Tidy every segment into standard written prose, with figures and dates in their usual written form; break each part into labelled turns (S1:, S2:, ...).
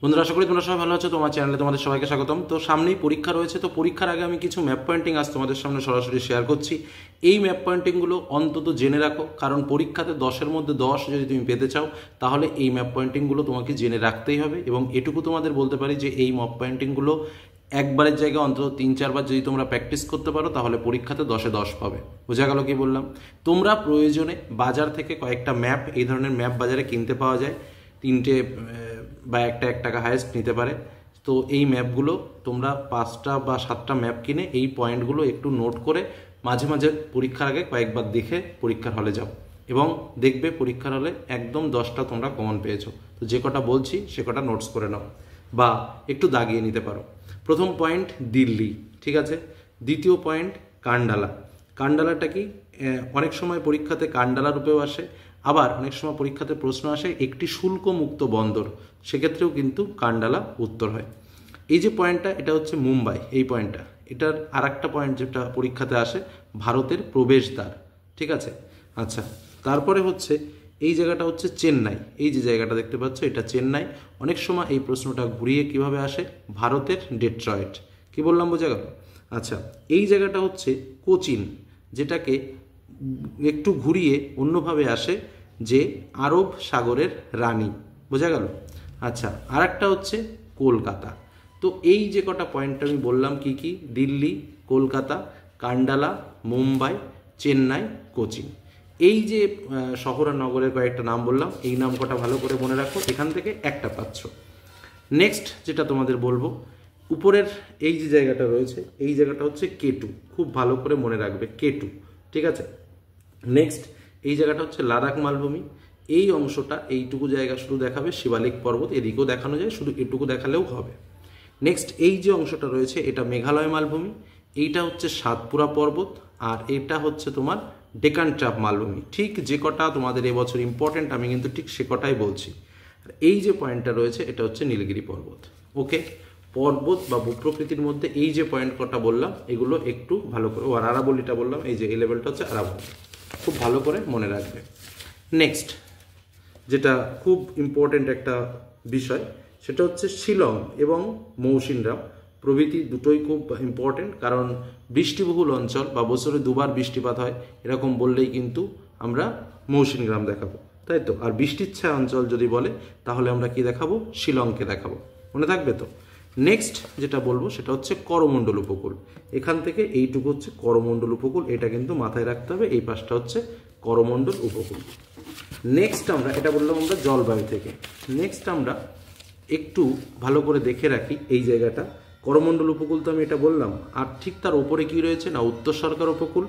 S1: বন্ধুরা, আশা করি তোমরা সবাই ভালো আছো। তোমার চ্যানেলে তোমাদের সবাইকে স্বাগতম। তো সামনেই পরীক্ষা রয়েছে, তো পরীক্ষার আগে আমি কিছু ম্যাপ পয়েন্টিং আজ তোমাদের সামনে সরাসরি শেয়ার করছি। এই ম্যাপ পয়েন্টিংগুলো অন্তত জেনে রাখো, কারণ পরীক্ষাতে 10-এর মধ্যে 10 যদি তুমি পেতে চাও তাহলে এই ম্যাপ পয়েন্টিংগুলো তোমাকে জেনে রাখতেই হবে। এবং এটুকু তোমাদের বলতে পারি যে এই ম্যাপ পয়েন্টিংগুলো একবারের জায়গায় অন্তত 3-4 বার যদি তোমরা প্র্যাকটিস করতে পারো তাহলে পরীক্ষাতে 10-এ 10 পাবে। বোঝা গেল কি বললাম? তোমরা প্রয়োজনে বাজার থেকে কয়েকটা ম্যাপ, এই ধরনের ম্যাপ বাজারে কিনতে পাওয়া যায়, 3টে বা 1 টাকা হাইয়েস্ট নিতে পারে। তো এই ম্যাপগুলো তোমরা 5টা বা 7টা ম্যাপ কিনে এই পয়েন্টগুলো একটু নোট করে মাঝে মাঝে পরীক্ষার আগে কয়েকবার দেখে পরীক্ষার হলে যাও, এবং দেখবে পরীক্ষার হলে একদম 10টা তোমরা কমন পেয়েছো। তো যে কটা বলছি সে কটা নোটস করে নাও বা একটু দাগিয়ে নিতে পারো। প্রথম পয়েন্ট দিল্লি, ঠিক আছে। দ্বিতীয় পয়েন্ট কান্ডালা। কান্ডালাটা কি? অনেক সময় পরীক্ষাতে কান্ডালা রূপেও আসে, আবার অনেক সময় পরীক্ষাতে প্রশ্ন আসে একটি শুল্কমুক্ত বন্দর, সেক্ষেত্রেও কিন্তু কান্ডালা উত্তর হয়। এই যে পয়েন্টটা, এটা হচ্ছে মুম্বাই। এই পয়েন্টটা, এটার আর একটা পয়েন্ট যেটা পরীক্ষাতে আসে, ভারতের প্রবেশদ্বার, ঠিক আছে। আচ্ছা, তারপরে হচ্ছে এই জায়গাটা হচ্ছে চেন্নাই। এই যে জায়গাটা দেখতে পাচ্ছ, এটা চেন্নাই। অনেক সময় এই প্রশ্নটা ঘুরিয়ে কিভাবে আসে, ভারতের ডেট্রয়েট। কি বললাম, বোঝা গেল? আচ্ছা, এই জায়গাটা হচ্ছে কোচিন, যেটাকে একটু ঘুরিয়ে অন্যভাবে আসে যে আরব সাগরের রানী। বোঝা গেল? আচ্ছা, আর একটা হচ্ছে কলকাতা। তো এই যে কটা পয়েন্ট আমি বললাম, কি কি? দিল্লি, কলকাতা, কান্ডালা, মুম্বাই, চেন্নাই, কোচিন। এই যে শহর আর নগরের কয়েকটা নাম বললাম, এই নাম কটা ভালো করে মনে রাখো, এখান থেকে একটা পাচ্ছ। নেক্সট যেটা তোমাদের বলবো, উপরের এই যে জায়গাটা রয়েছে, এই জায়গাটা হচ্ছে কেটু। খুব ভালো করে মনে রাখবে, কেটু, ঠিক আছে। নেক্সট এই জায়গাটা হচ্ছে লাদাখ মালভূমি। এই অংশটা, এইটুকু জায়গা শুধু দেখাবে শিবালিক পর্বত, এদিকেও দেখানো যায়, শুধু এটুকু দেখালেও হবে। নেক্সট এই যে অংশটা রয়েছে, এটা মেঘালয় মালভূমি। এইটা হচ্ছে সাতপুরা পর্বত, আর এটা হচ্ছে তোমার ডেকান ট্রাপ মালভূমি। ঠিক যে কটা তোমাদের এবছর ইম্পর্টেন্ট, আমি কিন্তু ঠিক সে কটাই বলছি। আর এই যে পয়েন্টটা রয়েছে, এটা হচ্ছে নীলগিরি পর্বত। ওকে, পর্বত বা ভূপ্রকৃতির মধ্যে এই যে পয়েন্ট কটা বললাম, এগুলো একটু ভালো করে, আর আরাবলিটা বললাম, এই যে এই লেভেলটা হচ্ছে আরাবলি, খুব ভালো করে মনে রাখবে। নেক্সট যেটা খুব ইম্পর্টেন্ট একটা বিষয়, সেটা হচ্ছে শিলং এবং মৌসিনরাম প্রভৃতি, দুটোই খুব ইম্পর্টেন্ট। কারণ বৃষ্টিবহুল অঞ্চল বা বছরে 2বার বৃষ্টিপাত হয়, এরকম বললেই কিন্তু আমরা মৌসিনরাম দেখাবো, তাই তো। আর বৃষ্টির ছায়া অঞ্চল যদি বলে তাহলে আমরা কি দেখাবো? শিলংকে দেখাবো। মনে থাকবে তো? নেক্সট যেটা বলবো সেটা হচ্ছে করমণ্ডল উপকূল। এখান থেকে এইটুকু হচ্ছে করমণ্ডল উপকূল, এটা কিন্তু মাথায় রাখতে হবে। এই পাশটা হচ্ছে করমণ্ডল উপকূল। নেক্সট আমরা এটা বললাম আমরা জলবায়ু থেকে। নেক্সট আমরা একটু ভালো করে দেখে রাখি এই জায়গাটা, করমণ্ডল উপকূল তো আমি এটা বললাম, আর ঠিক তার ওপরে কি রয়েছে না, উত্তর সরকার উপকূল।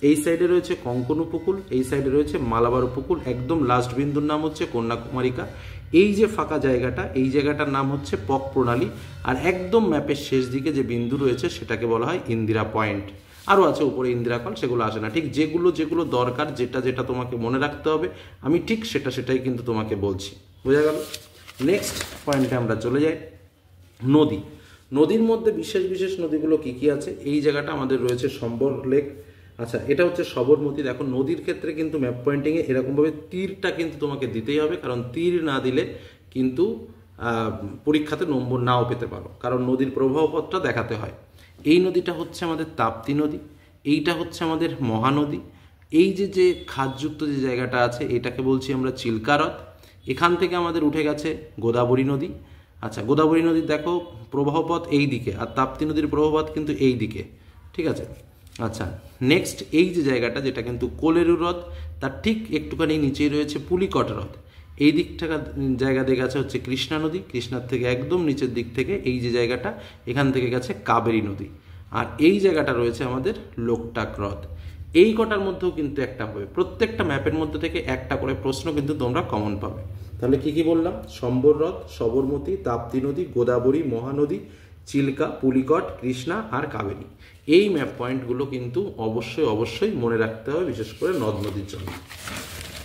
S1: এই সাইডে রয়েছে কঙ্কন উপকূল, এই সাইডে রয়েছে মালাবার উপকূল। একদম লাস্ট বিন্দুর নাম হচ্ছে কন্যাকুমারিকা। এই যে ফাঁকা জায়গাটা, এই জায়গাটার নাম হচ্ছে পক প্রণালী। আর একদম ম্যাপের শেষ দিকে যে বিন্দু রয়েছে সেটাকে বলা হয় ইন্দিরা পয়েন্ট। আরও আছে উপরে ইন্দিরাকল, সেগুলো আসে না। ঠিক যেগুলো যেগুলো দরকার, যেটা যেটা তোমাকে মনে রাখতে হবে, আমি ঠিক সেটাই কিন্তু তোমাকে বলছি। বোঝা গেল? নেক্সট পয়েন্টে আমরা চলে যাই, নদী। নদীর মধ্যে বিশেষ বিশেষ নদীগুলো কি কি আছে? এই জায়গাটা আমাদের রয়েছে সম্বর লেক। আচ্ছা, এটা হচ্ছে সবরমতী। দেখো, নদীর ক্ষেত্রে কিন্তু ম্যাপ পয়েন্টিংয়ে এরকমভাবে তীরটা কিন্তু তোমাকে দিতেই হবে, কারণ তীর না দিলে কিন্তু পরীক্ষাতে নম্বর নাও পেতে পারো, কারণ নদীর প্রবাহপথটা দেখাতে হয়। এই নদীটা হচ্ছে আমাদের তাপ্তি নদী, এইটা হচ্ছে আমাদের মহানদী। এই যে যে খাদযুক্ত যে জায়গাটা আছে, এটাকে বলছি আমরা চিল্কা হ্রদ। এখান থেকে আমাদের উঠে গেছে গোদাবরী নদী। আচ্ছা, গোদাবরী নদীর দেখো প্রবাহপথ এই দিকে, আর তাপ্তি নদীর প্রবাহপথ কিন্তু এই দিকে, ঠিক আছে। আচ্ছা, নেক্সট এই যে জায়গাটা, যেটা কিন্তু কোলেরু হ্রদ, তার ঠিক একটুখানি নিচেই রয়েছে পুলিকট হ্রদ। এই দিকটা জায়গা দিয়ে গেছে হচ্ছে কৃষ্ণা নদী। কৃষ্ণার থেকে একদম নিচের দিক থেকে এই যে জায়গাটা, এখান থেকে গেছে কাবেরী নদী। আর এই জায়গাটা রয়েছে আমাদের লোকটাক হ্রদ। এই কটার মধ্যেও কিন্তু একটা হবে, প্রত্যেকটা ম্যাপের মধ্যে থেকে একটা করে প্রশ্ন কিন্তু তোমরা কমন পাবে। তাহলে কি কি বললাম? সম্বর হ্রদ, সবরমতী, তাপ্তি নদী, গোদাবরী, মহানদী, চিল্কা, পুলিকট, কৃষ্ণা আর কাবেরী। এই ম্যাপ পয়েন্টগুলো কিন্তু অবশ্যই অবশ্যই মনে রাখতে হবে, বিশেষ করে নদ নদীর জন্য।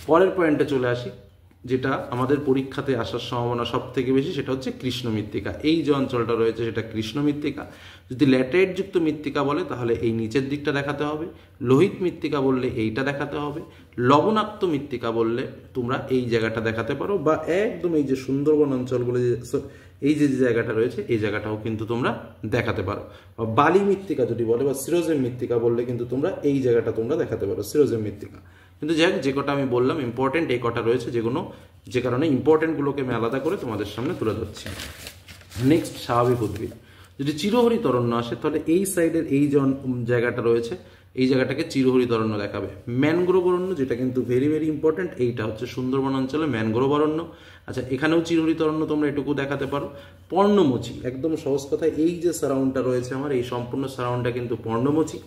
S1: পরের পয়েন্টে চলে আসি, যেটা আমাদের পরীক্ষাতে আসার সম্ভাবনা সব থেকে বেশি, সেটা হচ্ছে কৃষ্ণ মৃত্তিকা। এই যে অঞ্চলটা রয়েছে সেটা কৃষ্ণ মৃত্তিকা। যদি ল্যাটেরাইট যুক্ত মৃত্তিকা বলে তাহলে এই নিচের দিকটা দেখাতে হবে, লোহিত মৃত্তিকা বললে এইটা দেখাতে হবে, লবণাক্ত মৃত্তিকা বললে তোমরা এই জায়গাটা দেখাতে পারো, বা একদম এই যে সুন্দরবন অঞ্চলগুলো, এই যে জায়গাটা রয়েছে এই জায়গাটাও কিন্তু তোমরা দেখাতে পারো। বা বালি মৃত্তিকা যদি বলে বা সিরোজেম মৃত্তিকা বললে কিন্তু তোমরা এই জায়গাটা তোমরা দেখাতে পারো, সিরোজেম মৃত্তিকা। কিন্তু যাই হোক, যে কটা আমি বললাম ইম্পর্টেন্ট এই কটা রয়েছে, যে কারণে ইম্পর্টেন্টগুলোকে আমি আলাদা করে তোমাদের সামনে তুলে ধরছি। নেক্সট, স্বাভাবিক উদ্ভিদ। যদি চিরহরিত অরণ্য আসে তাহলে এই সাইডের এই যে জায়গাটা রয়েছে এই জায়গাটাকে চিরহরিত অরণ্য দেখাবে। ম্যানগ্রোভ অরণ্য, যেটা কিন্তু ভেরি ভেরি ইম্পর্টেন্ট, এইটা হচ্ছে সুন্দরবন অঞ্চলে ম্যানগ্রোভ অরণ্য। আচ্ছা, এখানেও চিরহরিত অরণ্য তোমরা এটুকু দেখাতে পারো। পর্ণমোচী, একদম সহজ কথায় এই যে সারাউন্ডটা রয়েছে আমার, এই সম্পূর্ণ সারাউন্ডটা কিন্তু পর্ণমোচী।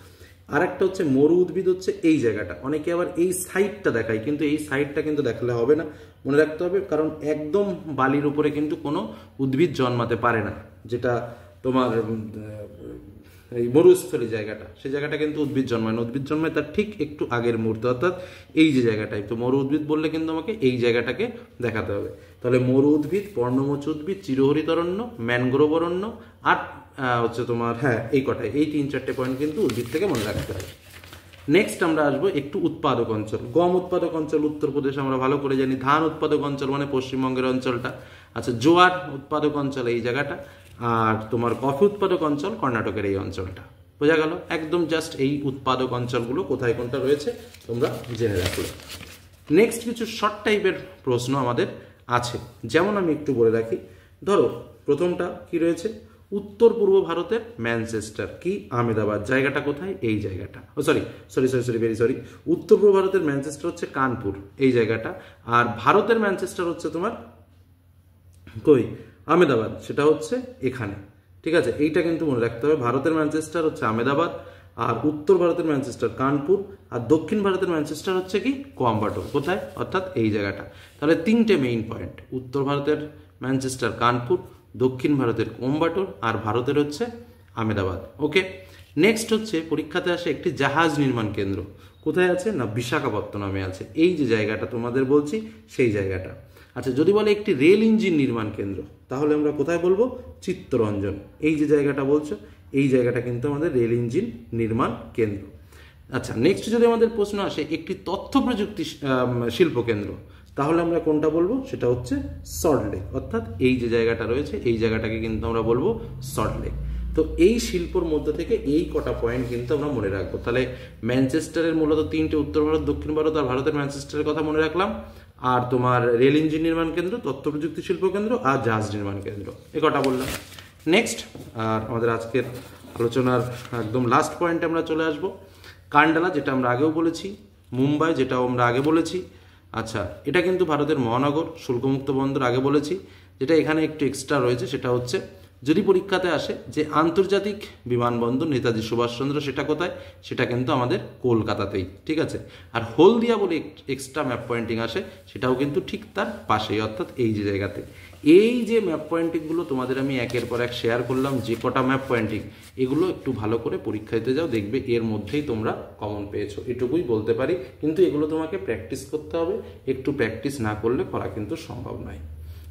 S1: আর একটা হচ্ছে মরু উদ্ভিদ, হচ্ছে এই জায়গাটা। অনেকে আবার এই সাইডটা দেখায়, কিন্তু এই সাইডটা কিন্তু দেখালে হবে না, মনে রাখতে হবে, কারণ একদম বালির উপরে কিন্তু কোনো উদ্ভিদ জন্মাতে পারে না। যেটা তোমার এই মরুস্থলী জায়গাটা, সেই জায়গাটা কিন্তু উদ্ভিদ জন্মায় না, উদ্ভিদ জন্মায় তার ঠিক একটু আগের মুহূর্তে, অর্থাৎ এই যে জায়গাটায়। তো মরু উদ্ভিদ বললে কিন্তু আমাকে এই জায়গাটাকে দেখাতে হবে। তাহলে মরু উদ্ভিদ, পর্ণমোচী উদ্ভিদ, চিরহরিত অরণ্য, ম্যানগ্রোভ অরণ্য, আর হচ্ছে তোমার এই কটায়, এই 3-4টে পয়েন্ট কিন্তু উদ্ভিদ থেকে মনে রাখতে হবে। নেক্সট আমরা আসবো একটু উৎপাদক অঞ্চল। গম উৎপাদক অঞ্চল উত্তরপ্রদেশ আমরা ভালো করে জানি, ধান উৎপাদক অঞ্চল মানে পশ্চিমবঙ্গের অঞ্চলটা। আচ্ছা, জোয়ার উৎপাদক অঞ্চল এই জায়গাটা, আর তোমার কফি উৎপাদক অঞ্চল কর্ণাটকের এই অঞ্চলটা। বোঝা গেল? একদম জাস্ট এই উৎপাদক অঞ্চলগুলো কোথায় কোনটা রয়েছে তোমরা জেনে রাখলে। নেক্সট কিছু শর্ট টাইপের প্রশ্ন আমাদের আছে, যেমন আমি একটু বলে রাখি। ধরো প্রথমটা কি রয়েছে, উত্তর পূর্ব ভারতের ম্যানচেস্টার কি আহমেদাবাদ, জায়গাটা কোথায়? এই জায়গাটা। সরি, উত্তর পূর্ব ভারতের ম্যানচেস্টার হচ্ছে কানপুর, এই জায়গাটা। আর ভারতের ম্যানচেস্টার হচ্ছে তোমার কই, আহমেদাবাদ, সেটা হচ্ছে এখানে। ঠিক আছে, এইটা কিন্তু মনে রাখতে হবে। ভারতের ম্যানচেস্টার হচ্ছে আহমেদাবাদ, আর উত্তর ভারতের ম্যানচেস্টার কানপুর, আর দক্ষিণ ভারতের ম্যানচেস্টার হচ্ছে কি কোয়াম্বাটোর, কোথায়? অর্থাৎ এই জায়গাটা। তাহলে 3টে মেইন পয়েন্ট, উত্তর ভারতের ম্যানচেস্টার কানপুর, দক্ষিণ ভারতের কোয়াম্বাটোর, আর ভারতের হচ্ছে আহমেদাবাদ। ওকে, নেক্সট হচ্ছে পরীক্ষাতে আসে একটি জাহাজ নির্মাণ কেন্দ্র, কোথায় আছে না বিশাখাপত্তনমে আছে, এই যে জায়গাটা তোমাদের বলছি সেই জায়গাটা। আচ্ছা, যদি বলে একটি রেল ইঞ্জিন নির্মাণ কেন্দ্র, তাহলে আমরা কোথায় বলবো? চিত্তরঞ্জন, এই যে জায়গাটা বলছো এই জায়গাটা কিন্তু আমাদের রেল ইঞ্জিন নির্মাণ কেন্দ্র। আচ্ছা, নেক্সট যদি আমাদের প্রশ্ন আসে একটি তথ্য প্রযুক্তি শিল্প কেন্দ্র, তাহলে আমরা কোনটা বলবো? সেটা হচ্ছে সল্টলেক, অর্থাৎ এই যে জায়গাটা রয়েছে এই জায়গাটাকে কিন্তু আমরা বলবো সল্টলেক। তো এই শিল্পর মধ্যে থেকে এই কটা পয়েন্ট কিন্তু আমরা মনে রাখবো। তাহলে ম্যানচেস্টারের মূলত 3টে, উত্তর ভারত, দক্ষিণ ভারত আর ভারতের ম্যানচেস্টারের কথা মনে রাখলাম। আর তোমার রেল ইঞ্জিন নির্মাণ কেন্দ্র, তথ্য প্রযুক্তি শিল্প কেন্দ্র আর জাহাজ নির্মাণ কেন্দ্র, এ কটা বললাম। নেক্সট, আর আমাদের আজকের আলোচনার একদম লাস্ট পয়েন্টে আমরা চলে আসব, কান্ডালা, যেটা আমরা আগেও বলেছি, মুম্বাই, যেটাও আমরা আগে বলেছি। আচ্ছা, এটা কিন্তু ভারতের মহানগর, শুল্কমুক্ত বন্দর আগে বলেছি। যেটা এখানে একটু এক্সট্রা রয়েছে সেটা হচ্ছে, যদি পরীক্ষাতে আসে যে আন্তর্জাতিক বিমানবন্দর নেতাজি সুভাষচন্দ্র, সেটা কোথায়? সেটা কিন্তু আমাদের কলকাতাতেই। ঠিক আছে, আর হলদিয়া বলে এক্সট্রা ম্যাপ পয়েন্টিং আসে, সেটাও কিন্তু ঠিক তার পাশেই, অর্থাৎ এই যে জায়গাতে। এই যে ম্যাপ পয়েন্টিংগুলো তোমাদের আমি একের পর এক শেয়ার করলাম, যে কটা ম্যাপ পয়েন্টিং, এগুলো একটু ভালো করে পরীক্ষা দিতে যাও, দেখবে এর মধ্যেই তোমরা কমন পেয়েছো, এটুকুই বলতে পারি। কিন্তু এগুলো তোমাকে প্র্যাকটিস করতে হবে, একটু প্র্যাকটিস না করলে করা কিন্তু সম্ভব নয়।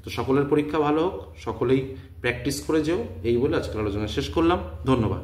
S1: তো সকলের পরীক্ষা ভালো হোক, সকলেই প্র্যাকটিস করে যেও, এই বলে আজকের আলোচনা শেষ করলাম। ধন্যবাদ।